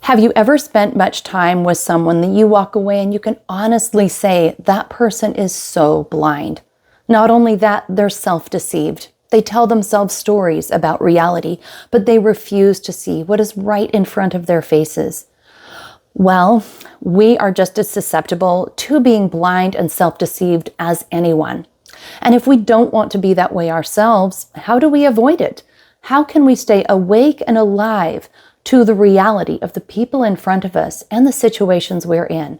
Have you ever spent much time with someone that you walk away and you can honestly say that person is so blind? Not only that, they're self-deceived. They tell themselves stories about reality, but they refuse to see what is right in front of their faces. Well, we are just as susceptible to being blind and self-deceived as anyone. And if we don't want to be that way ourselves, how do we avoid it? How can we stay awake and alive to the reality of the people in front of us and the situations we're in?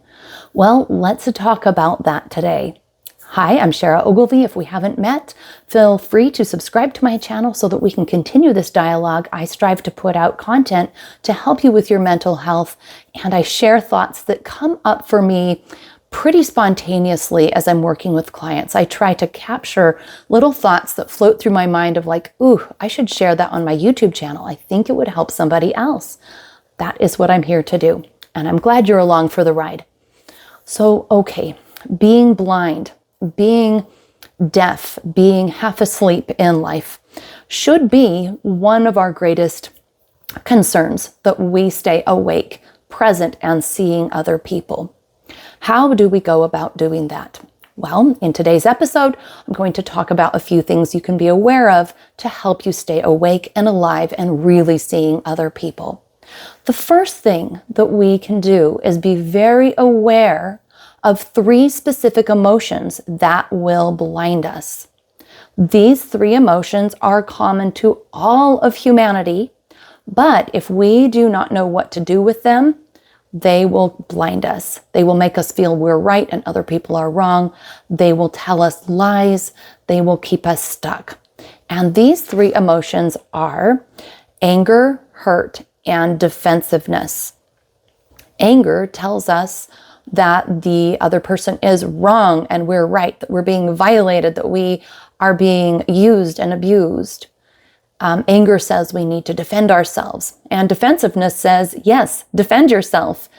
Well, let's talk about that today. Hi, I'm Shara Ogilvy. If we haven't met, feel free to subscribe to my channel so that we can continue this dialogue. I strive to put out content to help you with your mental health, and I share thoughts that come up for me pretty spontaneously as I'm working with clients. I try to capture little thoughts that float through my mind of like, ooh, I should share that on my YouTube channel. I think it would help somebody else. That is what I'm here to do. And I'm glad you're along for the ride. So, okay, being blind, being deaf, being half asleep in life should be one of our greatest concerns, that we stay awake, present, and seeing other people. How do we go about doing that? Well, in today's episode, I'm going to talk about a few things you can be aware of to help you stay awake and alive and really seeing other people. The first thing that we can do is be very aware of 3 specific emotions that will blind us. These 3 emotions are common to all of humanity, but if we do not know what to do with them, they will blind us. They will make us feel we're right and other people are wrong. They will tell us lies. They will keep us stuck. And these 3 emotions are anger, hurt, and defensiveness. Anger tells us that the other person is wrong and we're right, that we're being violated, that we are being used and abused. Anger says we need to defend ourselves. And defensiveness says, yes, defend yourself.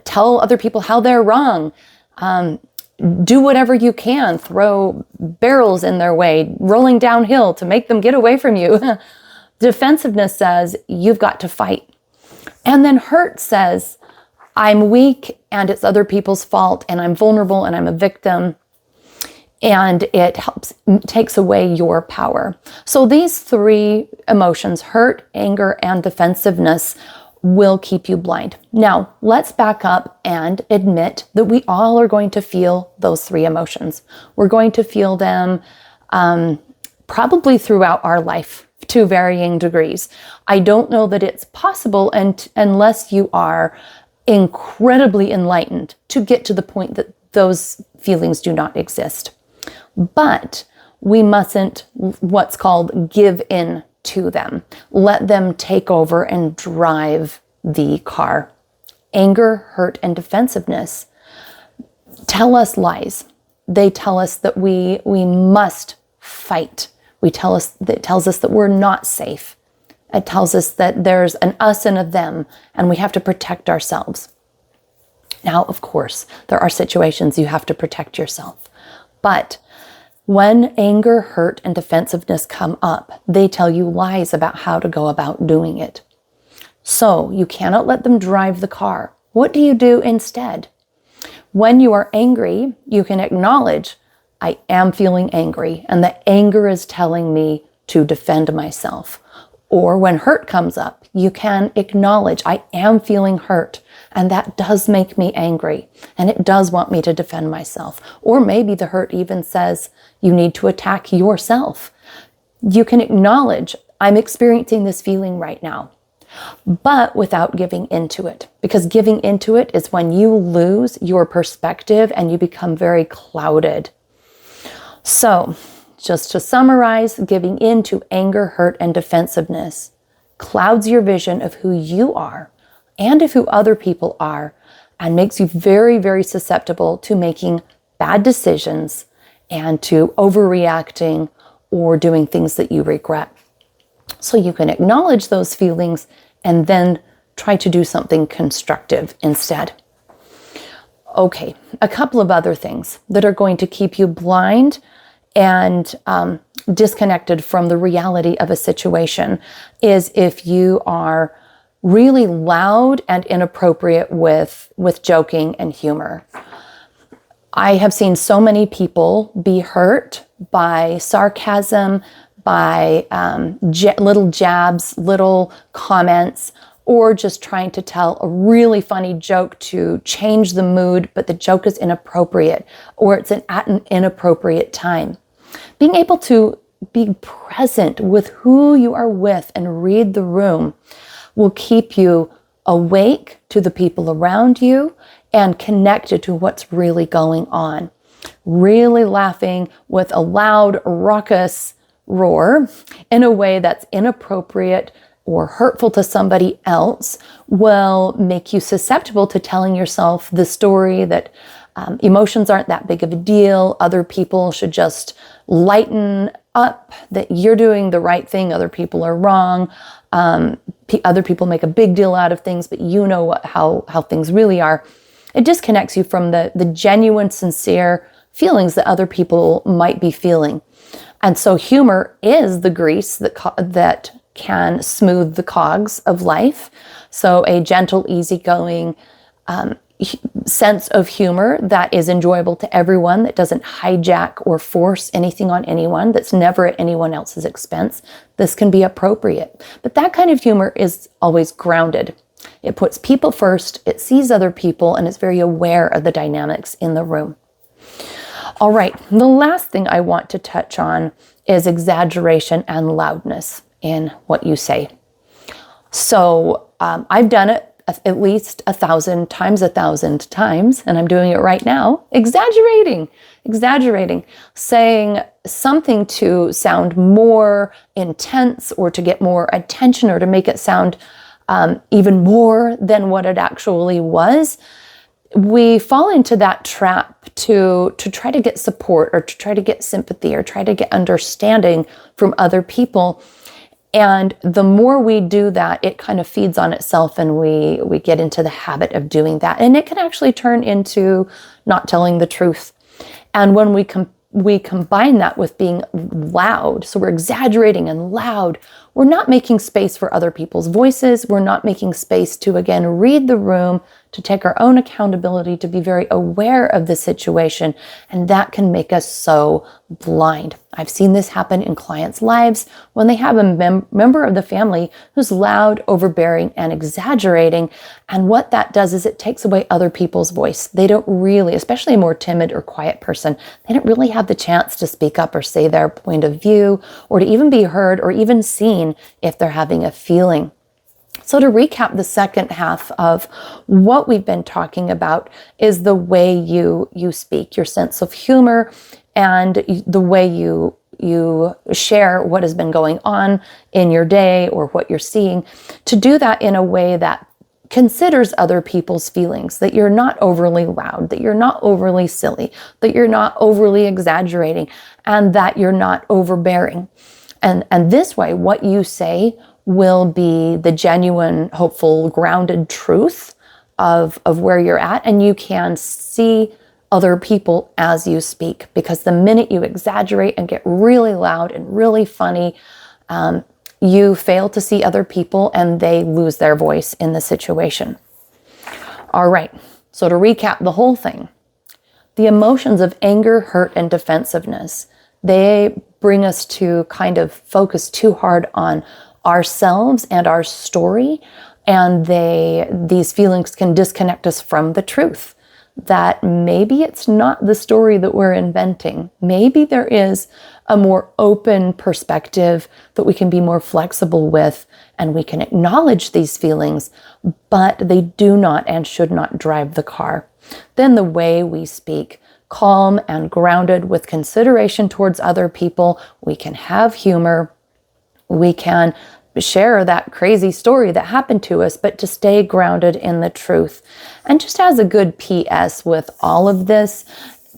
Tell other people how they're wrong. Do whatever you can. Throw barrels in their way, rolling downhill to make them get away from you. Defensiveness says, you've got to fight. And then hurt says, I'm weak and it's other people's fault and I'm vulnerable and I'm a victim. And it takes away your power. So these 3 emotions, hurt, anger, and defensiveness, will keep you blind. Now, let's back up and admit that we all are going to feel those 3 emotions. We're going to feel them probably throughout our life to varying degrees. I don't know that it's possible unless you are incredibly enlightened to get to the point that those feelings do not exist. But we mustn't, what's called, give in to them. Let them take over and drive the car. Anger, hurt, and defensiveness tell us lies. They tell us that we must fight. It tells us that we're not safe. It tells us that there's an us and a them, and we have to protect ourselves. Now, of course, there are situations you have to protect yourself. But when anger, hurt, and defensiveness come up, they tell you lies about how to go about doing it. So you cannot let them drive the car. What do you do instead? When you are angry, you can acknowledge, I am feeling angry, and the anger is telling me to defend myself. Or when hurt comes up, you can acknowledge, I am feeling hurt, and that does make me angry, and it does want me to defend myself. Or maybe the hurt even says you need to attack yourself. You can acknowledge, I'm experiencing this feeling right now, but without giving into it. Because giving into it is when you lose your perspective and you become very clouded. So, just to summarize, giving in to anger, hurt, and defensiveness clouds your vision of who you are and of who other people are, and makes you very, very susceptible to making bad decisions and to overreacting or doing things that you regret. So you can acknowledge those feelings and then try to do something constructive instead. Okay, a couple of other things that are going to keep you blind and disconnected from the reality of a situation is if you are really loud and inappropriate with joking and humor. I have seen so many people be hurt by sarcasm, by little jabs, little comments, or just trying to tell a really funny joke to change the mood, but the joke is inappropriate, or it's at an inappropriate time. Being able to be present with who you are with and read the room will keep you awake to the people around you and connected to what's really going on. Really laughing with a loud, raucous roar in a way that's inappropriate or hurtful to somebody else will make you susceptible to telling yourself the story that emotions aren't that big of a deal. Other people should just lighten up, that you're doing the right thing, other people are wrong. Other people make a big deal out of things, but you know how things really are. It disconnects you from the genuine, sincere feelings that other people might be feeling. And so humor is the grease that can smooth the cogs of life. So a gentle, easygoing sense of humor that is enjoyable to everyone, that doesn't hijack or force anything on anyone, that's never at anyone else's expense. This can be appropriate. But that kind of humor is always grounded. It puts people first, it sees other people, and it's very aware of the dynamics in the room. All right, the last thing I want to touch on is exaggeration and loudness in what you say. So I've done it at least 1,000 times, and I'm doing it right now. Exaggerating, saying something to sound more intense or to get more attention or to make it sound even more than what it actually was. We fall into that trap to try to get support or to try to get sympathy or try to get understanding from other people. And the more we do that, it kind of feeds on itself, and we get into the habit of doing that. And it can actually turn into not telling the truth. And when we combine that with being loud, so we're exaggerating and loud, we're not making space for other people's voices. We're not making space to, again, read the room, to take our own accountability, to be very aware of the situation. And that can make us so blind. I've seen this happen in clients' lives when they have a member of the family who's loud, overbearing, and exaggerating. And what that does is it takes away other people's voice. They don't really, especially a more timid or quiet person, they don't really have the chance to speak up or say their point of view, or to even be heard or even seen if they're having a feeling. So to recap, the second half of what we've been talking about is the way you speak, your sense of humor, and the way you share what has been going on in your day or what you're seeing. To do that in a way that considers other people's feelings, that you're not overly loud, that you're not overly silly, that you're not overly exaggerating, and that you're not overbearing. And this way, what you say will be the genuine, hopeful, grounded truth of where you're at. And you can see other people as you speak, because the minute you exaggerate and get really loud and really funny, you fail to see other people and they lose their voice in the situation. All right, so to recap the whole thing, the emotions of anger, hurt, and defensiveness, they bring us to kind of focus too hard on ourselves and our story, and these feelings can disconnect us from the truth that maybe it's not the story that we're inventing. Maybe there is a more open perspective that we can be more flexible with, and we can acknowledge these feelings, but they do not and should not drive the car. Then the way we speak, calm and grounded with consideration towards other people, we can have humor, we can share that crazy story that happened to us, but to stay grounded in the truth. And just as a good PS with all of this,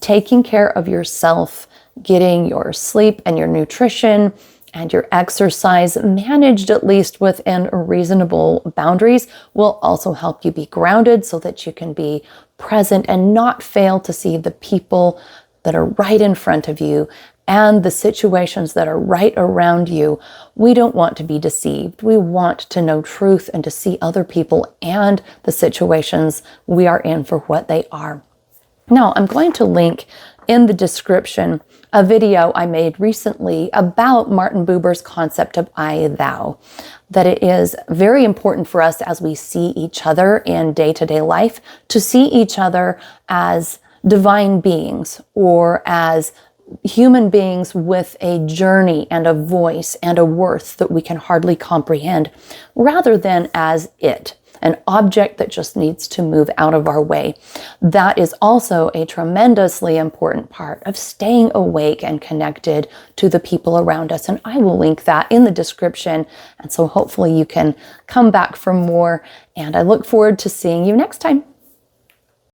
taking care of yourself, getting your sleep and your nutrition and your exercise managed at least within reasonable boundaries will also help you be grounded so that you can be present and not fail to see the people that are right in front of you and the situations that are right around you, we don't want to be deceived. We want to know truth and to see other people and the situations we are in for what they are. Now, I'm going to link in the description a video I made recently about Martin Buber's concept of I, thou, that it is very important for us as we see each other in day-to-day life to see each other as divine beings or as human beings with a journey and a voice and a worth that we can hardly comprehend, rather than as it, an object that just needs to move out of our way. That is also a tremendously important part of staying awake and connected to the people around us. And I will link that in the description. And so hopefully you can come back for more. And I look forward to seeing you next time.